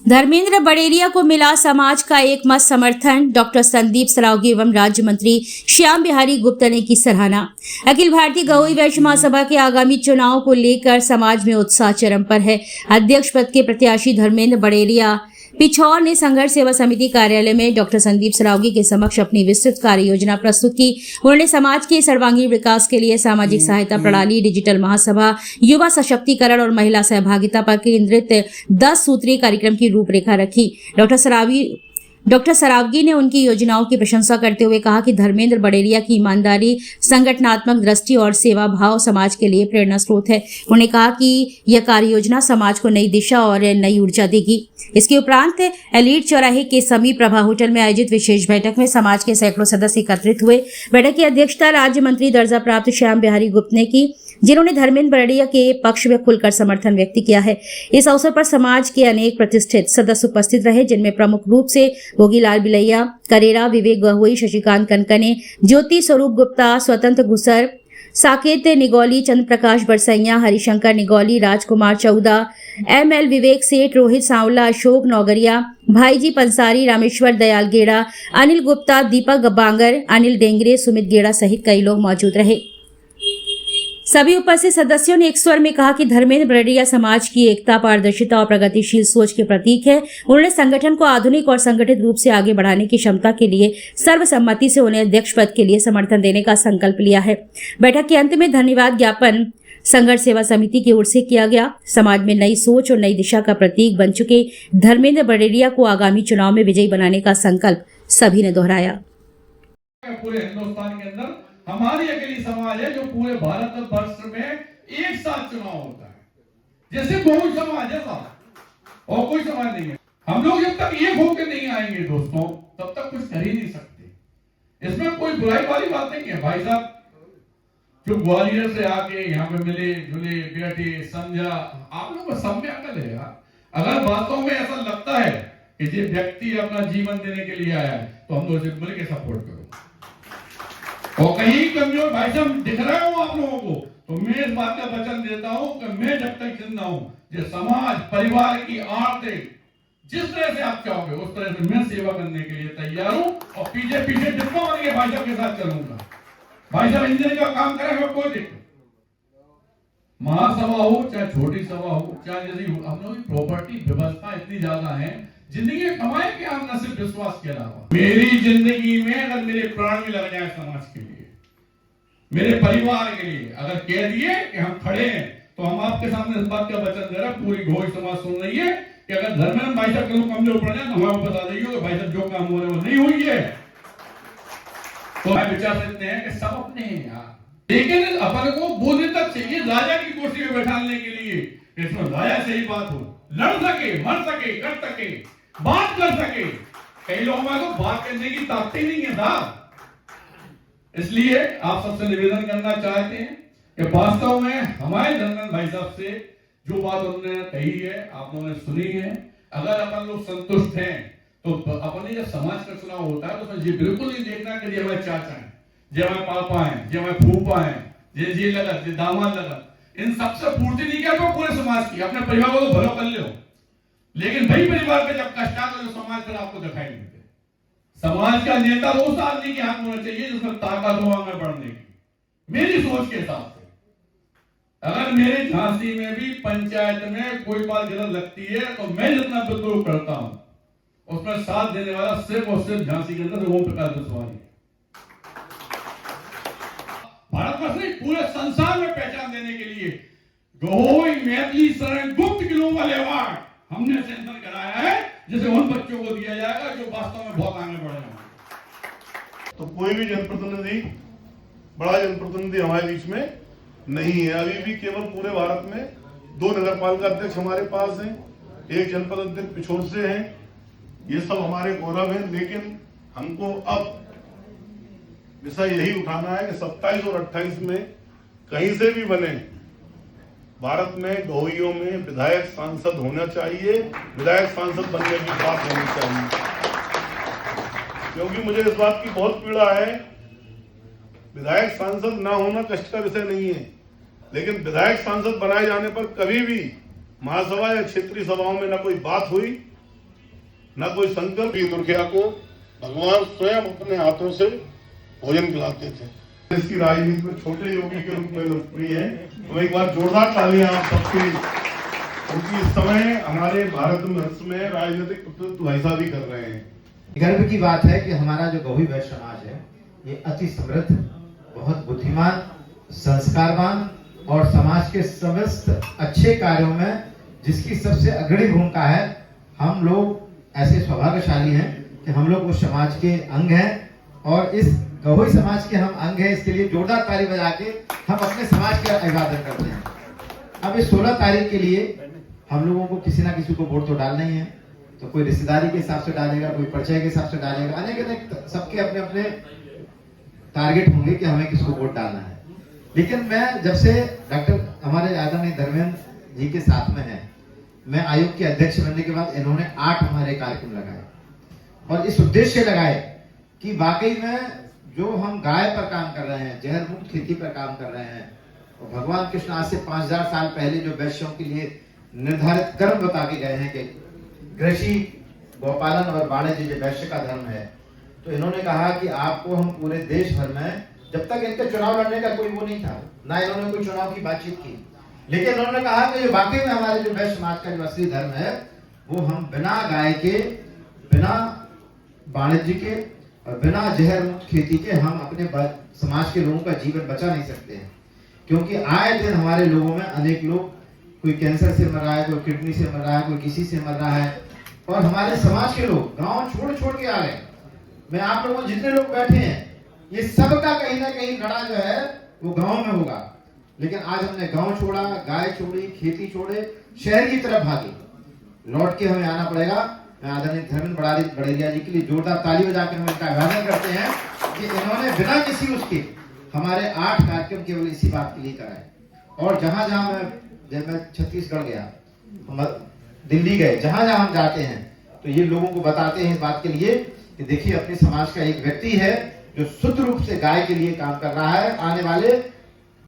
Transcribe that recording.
धर्मेंद्र बड़ेरिया को मिला समाज का एक मत समर्थन। डॉक्टर संदीप सरावगी एवं राज्य मंत्री श्याम बिहारी गुप्ता ने की सराहना। अखिल भारतीय गवई वैश्य महासभा के आगामी चुनाव को लेकर समाज में उत्साह चरम पर है। अध्यक्ष पद के प्रत्याशी धर्मेंद्र बड़ेरिया पिछौर ने संघर्ष सेवा समिति कार्यालय में डॉक्टर संदीप सरावगी के समक्ष अपनी विस्तृत कार्य योजना प्रस्तुत की। उन्होंने समाज के सर्वांगीण विकास के लिए सामाजिक सहायता प्रणाली, डिजिटल महासभा, युवा सशक्तिकरण और महिला सहभागिता पर केंद्रित 10 सूत्रीय कार्यक्रम की रूपरेखा रखी। डॉक्टर सरावगी ने उनकी योजनाओं की प्रशंसा करते हुए कहा कि धर्मेंद्र बड़ेरिया की ईमानदारी, संगठनात्मक दृष्टि और सेवा भाव समाज के लिए प्रेरणा स्रोत है। उन्होंने कहा कि यह कार्य योजना समाज को नई दिशा और नई ऊर्जा देगी। इसके उपरांत एलीट चौराहे के समीप प्रभा होटल में आयोजित विशेष बैठक में समाज के सैकड़ों सदस्य एकत्रित हुए। बैठक की अध्यक्षता राज्य मंत्री दर्जा प्राप्त श्याम बिहारी गुप्ता ने की, जिन्होंने धर्मेंद्र बड़ेरिया के पक्ष में खुलकर समर्थन व्यक्त किया है। इस अवसर पर समाज के अनेक प्रतिष्ठित सदस्य उपस्थित रहे, जिनमें प्रमुख रूप से भोगीलाल बिलैया, करेरा, विवेक गहोई, शशिकांत कनकने, ज्योति स्वरूप गुप्ता, स्वतंत्र घुसर, साकेत निगौली, चंद्र प्रकाश बरसैया, हरिशंकर निगौली, राजकुमार चौदा, ML विवेक सेठ, रोहित सांवला, अशोक नौगरिया, भाईजी पंसारी, रामेश्वर दयाल गेड़ा, अनिल गुप्ता, दीपक बांगर, अनिल डेंगरे, सुमित गेड़ा सहित कई लोग मौजूद रहे। सभी उपस्थित सदस्यों ने एक स्वर में कहा कि धर्मेंद्र बड़ेरिया समाज की एकता, पारदर्शिता और प्रगतिशील सोच के प्रतीक है। उन्होंने संगठन को आधुनिक और संगठित रूप से आगे बढ़ाने की क्षमता के लिए सर्वसम्मति से उन्हें अध्यक्ष पद के लिए समर्थन देने का संकल्प लिया है। बैठक के अंत में धन्यवाद ज्ञापन संघर्ष सेवा समिति की ओर से किया गया। समाज में नई सोच और नई दिशा का प्रतीक बन चुके धर्मेंद्र बड़ेरिया को आगामी चुनाव में विजयी बनाने का संकल्प सभी ने दोहराया। पूरे हिंदुस्तान के अंदर हमारी अकेली समाज है जो पूरे भारत वर्ष में एक साथ चुनाव होता है। जैसे बहु समाज है साहब, और कोई समाज नहीं है। हम लोग जब तक एक होकर नहीं आएंगे दोस्तों, तब तक कुछ कर ही नहीं सकते। इसमें कोई बुराई वाली बात नहीं है। भाई साहब जो ग्वालियर से आके यहाँ पे मिले जुले बैठे समझा, आप लोगों को सब में अकल है यार। अगर बातों में ऐसा लगता है कि ये व्यक्ति अपना जीवन देने के लिए आया है, तो हम लोग मिल के सपोर्ट करो। और कहीं कमजोर भाई साहब दिख रहा हूं आप लोगों को, तो मैं इस बात का वचन देता हूं कि मैं जब तक जिंदा हूं, जो समाज परिवार की आर्थिक जिस तरह से आप चाहोगे उस तरह से मैं सेवा करने के लिए तैयार हूं। और पीछे पीछे डिब्बा बन के भाई साहब के साथ चलूंगा। भाई साहब इंजन का काम करेंगे, कोई दिक्कत। महासभा हो चाहे छोटी सभा हो, चाहे जैसी हम लोग की प्रॉपर्टी व्यवस्था इतनी ज्यादा है, जिंदगी कमाए के हम न सिर्फ विश्वास के अलावा मेरी जिंदगी में अगर मेरे प्राण भी लग जाए समाज के लिए, मेरे परिवार के लिए, अगर कह दिए कि हम खड़े हैं, तो हम आपके सामने इस बात का वचन दे रहे हैं, पूरी घोष समाज सुन रही है कि अगर धर्मेंद्र भाई साहब कहीं कमजोर पड़ जाए तो हमें बता देंगे कि भाई साहब जो काम हो रहे वो नहीं हुई है। तो मैं विचार सकते हैं कि सब अपने हैं यार, लेकिन अपन को बोलने तक चाहिए राजा की कुर्सी में बैठाने के लिए, इसमें राजा से ही बात हो, लड़ सके, मर सके, कर सके, बात कर सके। कई लोगों में तो बात करने की ताकत ही नहीं है साहब। इसलिए आप सबसे निवेदन करना चाहते हैं कि वास्तव में हमारे धर्मेंद्र भाई साहब से जो बात उन्होंने कही है, आप लोगों ने सुनी है, अगर अपन लोग संतुष्ट हैं तो अपने जब समाज का चुनाव होता है तो ये बिल्कुल नहीं देखना कि ये हमारे चाचा हैं, ये हमारे पापा हैं, ये हमारे फूफा हैं, ये लगत, ये दामाद लगत, इन सबसे पूर्ति नहीं किया पूरे समाज की। अपने परिवार को तो भलो कर लो, लेकिन वही परिवार पे जब कष्ट आता है तो समाज फिर आपको दिखाई नहीं देते। समाज का नेता उस आदमी के हाथ में होना चाहिए जिसमें ताकत हो आगे बढ़ने की, मेरी सोच के हिसाब से। अगर मेरे झांसी में भी पंचायत में कोई बात गलत लगती है तो मैं जितना विद्रोह करता हूं, उसमें साथ देने वाला सिर्फ और सिर्फ झांसी के अंदर ओम प्रकाश बिस्वाल है। भारतवर्ष नहीं, पूरे संसार में पहचान देने के लिए गहोई मैथिली शरण गुप्त किलो वाले अवार्ड हमने सेंशन कराया है, जिसे उन बच्चों को दिया जाएगा जो वास्तव में बहुत आगे बढ़ रहे। तो कोई भी जनप्रतिनिधि, बड़ा जनप्रतिनिधि हमारे बीच में नहीं है। अभी भी केवल पूरे भारत में 2 नगरपालिका अध्यक्ष हमारे पास हैं, 1 जनपद अध्यक्ष पिछोर से हैं। ये सब हमारे गौरव हैं, लेकिन हमको अब विषय यही उठाना है कि 27 और 28 में कहीं से भी बने भारत में गहोइयों में विधायक सांसद होना चाहिए, विधायक सांसद बनने की बात होनी चाहिए। क्योंकि मुझे इस बात की बहुत पीड़ा है, विधायक सांसद ना होना कष्ट का विषय नहीं है, लेकिन विधायक सांसद बनाए जाने पर कभी भी महासभा या क्षेत्रीय सभाओं में ना कोई बात हुई, न कोई संकल्प। दुर्गा को भगवान स्वयं अपने हाथों से भोजन खिलाते थे। इसकी राजनीति में छोटे योगी के रूप में लोकप्रिय है। तो एक बार जोरदार तालियां आप सबके, क्योंकि इस समय हमारे भारत में राजनीतिक प्रतिनिधित्व ऐसा भी कर रहे हैं। गर्व की बात है कि हमारा जो गौवी वैश्य समाज है ये अति समृद्ध, बहुत बुद्धिमान, संस्कारवान और समाज के समस्त अच्छे कार्यों में जिसकी सबसे अग्रणी भूमिका है। हम लोग ऐसे सौभाग्यशाली हैं कि हम लोग उस समाज के अंग हैं और इस गवई समाज के हम अंग हैं। इसके लिए जोरदार ताली बजा के हम अपने समाज की अभिवादन करते हैं। अब इस 16 तारीख के लिए हम लोगों को किसी ना किसी को वोट तो डालना ही है। तो कोई रिश्तेदारी के हिसाब से डालेगा, कोई परिचय के हिसाब से डालेगा, अनेक सबके अपने अपने टारगेट होंगे कि हमें किसको वोट डालना है। लेकिन मैं जब से डॉक्टर हमारे आदरणीय धर्मेंद्र जी के साथ में है, मैं आयोग के अध्यक्ष बनने के बाद इन्होंने 8 हमारे कार्यक्रम लगाए और इस उद्देश्य लगाए कि वाकई में जो हम गाय पर काम कर रहे हैं, जहर मुक्त खेती पर काम कर रहे हैं, और भगवान कृष्ण आज से 5000 साल पहले जो वैश्यों के लिए निर्धारित कर्म बता के गए हैं कि कृषि, गौपालन और वाणिज्य जो वैश्य का धर्म है, तो इन्होंने कहा कि आपको हम पूरे देश भर में, जब तक इनके चुनाव लड़ने का कोई वो नहीं था, ना इन्होंने कोई चुनाव की बातचीत की, लेकिन उन्होंने कहा कि जो वाकई में हमारे जो वैश्य समाज का जो असली धर्म है वो हम बिना गाय के, बिना वाणिज्य के और बिना जहर मुक्त खेती के हम अपने समाज के लोगों का जीवन बचा नहीं सकते हैं। क्योंकि आए दिन हमारे लोगों में अनेक लोग, कोई कैंसर से मर रहा है, कोई किडनी से मर रहा है, कोई किसी से मर रहा है, और हमारे समाज के लोग गांव छोड़ के आ रहे। मैं आप लोगों जितने लोग बैठे हैं, ये सबका कहीं ना कहीं लड़ा जो है वो गांव में होगा। लेकिन आज हमने गांव छोड़ा, गाय छोड़ी, खेती छोड़े, शहर की तरफ भागे। लौट के हमें आना पड़ेगा। मैं आदरणीय धर्मेंद्र बड़ेरिया जी के लिए जोरदार ताली बजा के हम इनका अभिवादन करते हैं कि इन्होंने बिना किसी उसके हमारे 8 कार्यक्रम केवल इसी बात के लिए कराए। और जहां जहां जब मैं छत्तीसगढ़ गया, हम दिल्ली गए, जहां जहां हम जाते हैं तो ये लोगों को बताते हैं इस बात के लिए कि देखिए अपने समाज का एक व्यक्ति है जो शुद्ध रूप से गाय के लिए काम कर रहा है। आने वाले